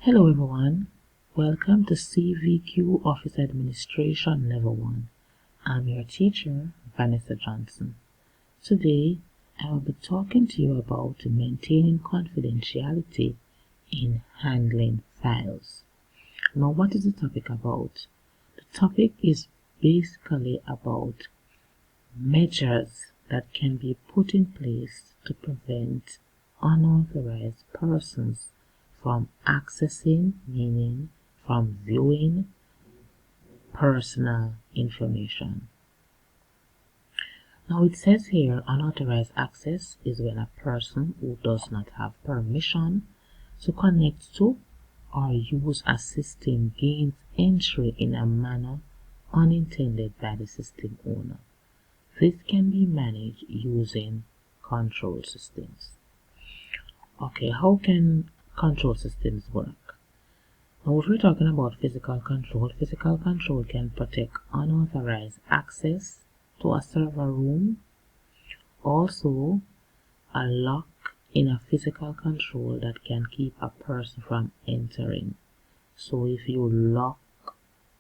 Hello everyone, welcome to CVQ Office Administration Level 1. I'm your teacher, Vanessa Johnson. Today, I will be talking to you about maintaining confidentiality in handling files. Now, what is the topic about? The topic is basically about measures that can be put in place to prevent unauthorized persons from accessing, meaning from viewing, personal information. Now it says here, unauthorized access is when a person who does not have permission to connect to or use a system gains entry in a manner unintended by the system owner. This can be managed using control systems. Okay, how can control systems work? Now, if we're talking about physical control can protect unauthorized access to a server room. Also, a lock in a physical control that can keep a person from entering. So if you lock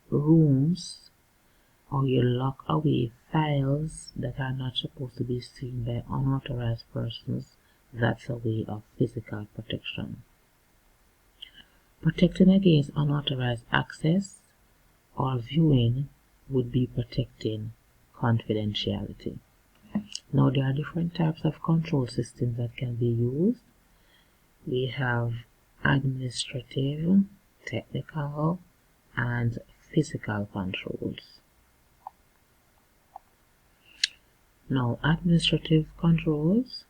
rooms or you lock away files that are not supposed to be seen by unauthorized persons, that's a way of physical protection. Protecting against unauthorized access or viewing would be protecting confidentiality. Now, there are different types of control systems that can be used. We have administrative, technical, and physical controls. Now, administrative controls,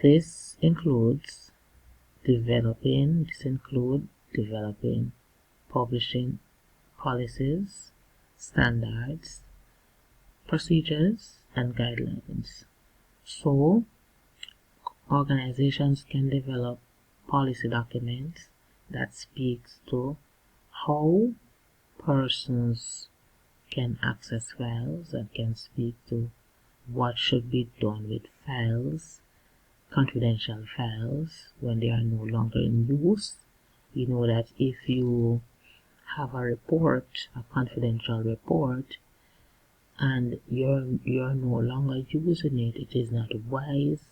this includes developing, publishing policies, standards, procedures, and guidelines. So, organizations can develop policy documents that speaks to how persons can access files, and can speak to what should be done with files, confidential files, when they are no longer in use. You know that if you have a report, a confidential report, and you're no longer using it, it is not wise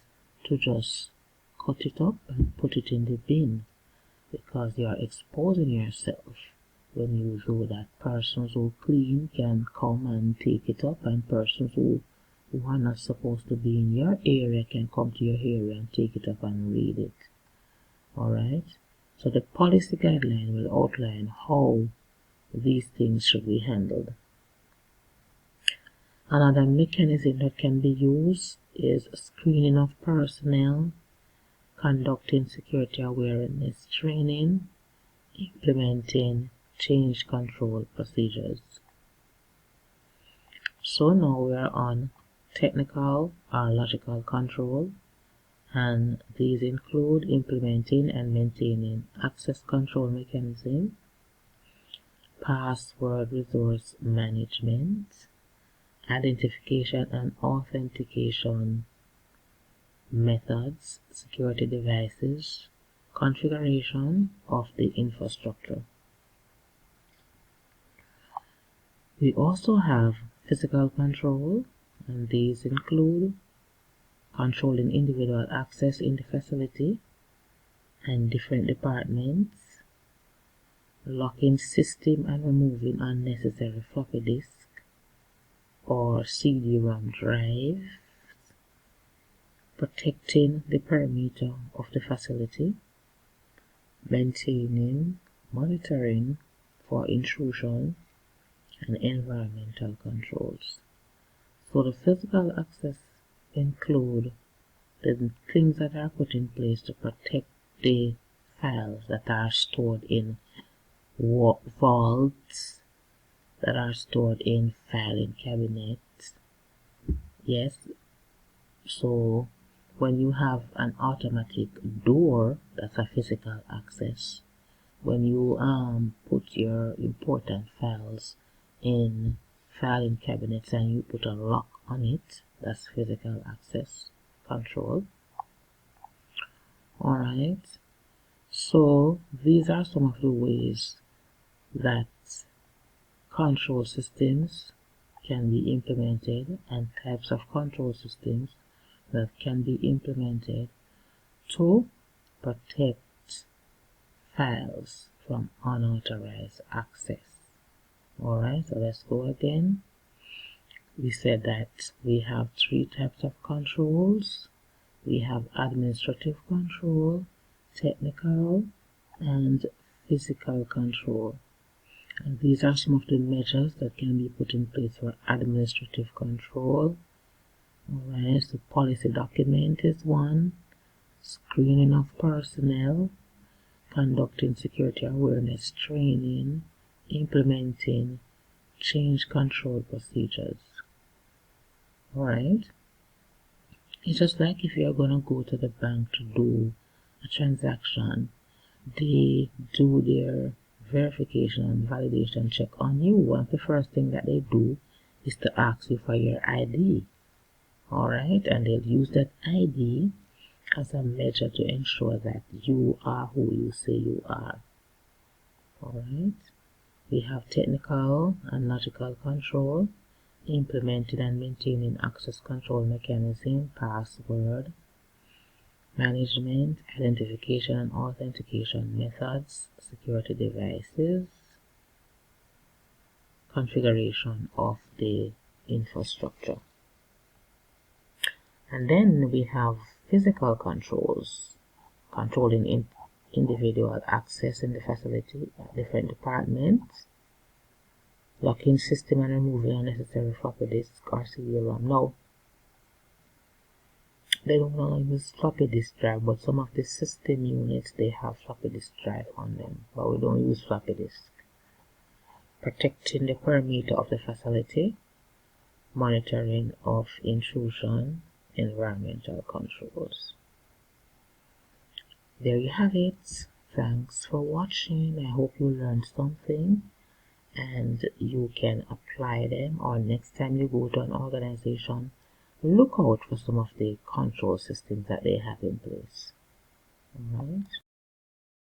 to just cut it up and put it in the bin, because you are exposing yourself when you do that. Persons who clean can come and take it up, and persons who are not supposed to be in your area can come to your area and take it up and read it. Alright? So the policy guideline will outline how these things should be handled. Another mechanism that can be used is screening of personnel, conducting security awareness training, implementing change control procedures. So now we are on technical or logical control, and these include implementing and maintaining access control mechanism, password resource management, identification and authentication methods, security devices, configuration of the infrastructure. We also have physical control, and these include controlling individual access in the facility and different departments, locking system and removing unnecessary floppy disk or CD-ROM drive, protecting the perimeter of the facility, maintaining, monitoring for intrusion, and environmental controls. So the physical access include the things that are put in place to protect the files that are stored in vaults, that are stored in filing cabinets. Yes, so when you have an automatic door, that's a physical access. When you put your important files in filing cabinets and you put a lock on it, that's physical access control. Alright, So these are some of the ways that control systems can be implemented and types of control systems that can be implemented to protect files from unauthorized access. Alright, so let's go again. We said that we have three types of controls. We have administrative control, technical, and physical control. And these are some of the measures that can be put in place for administrative control. Alright, so policy document is one, screening of personnel, conducting security awareness training, implementing change control procedures. Alright, it's just like if you're going to go to the bank to do a transaction, they do their verification and validation check on you, and the first thing that they do is to ask you for your ID. Alright, and they'll use that ID as a measure to ensure that you are who you say you are. Alright, we have technical and logical control, implementing and maintaining access control mechanism, password management, identification and authentication methods, security devices, configuration of the infrastructure. And then we have physical controls, controlling individual access in the facility at different departments, locking system and removing unnecessary floppy disk or CD-ROM. Now, they don't want to use floppy disk drive, but some of the system units, they have floppy disk drive on them, but we don't use floppy disk. Protecting the perimeter of the facility, monitoring of intrusion, environmental controls. There you have it. Thanks for watching. I hope you learned something and you can apply them, or next time you go to an organization, look out for some of the control systems that they have in place. Alright.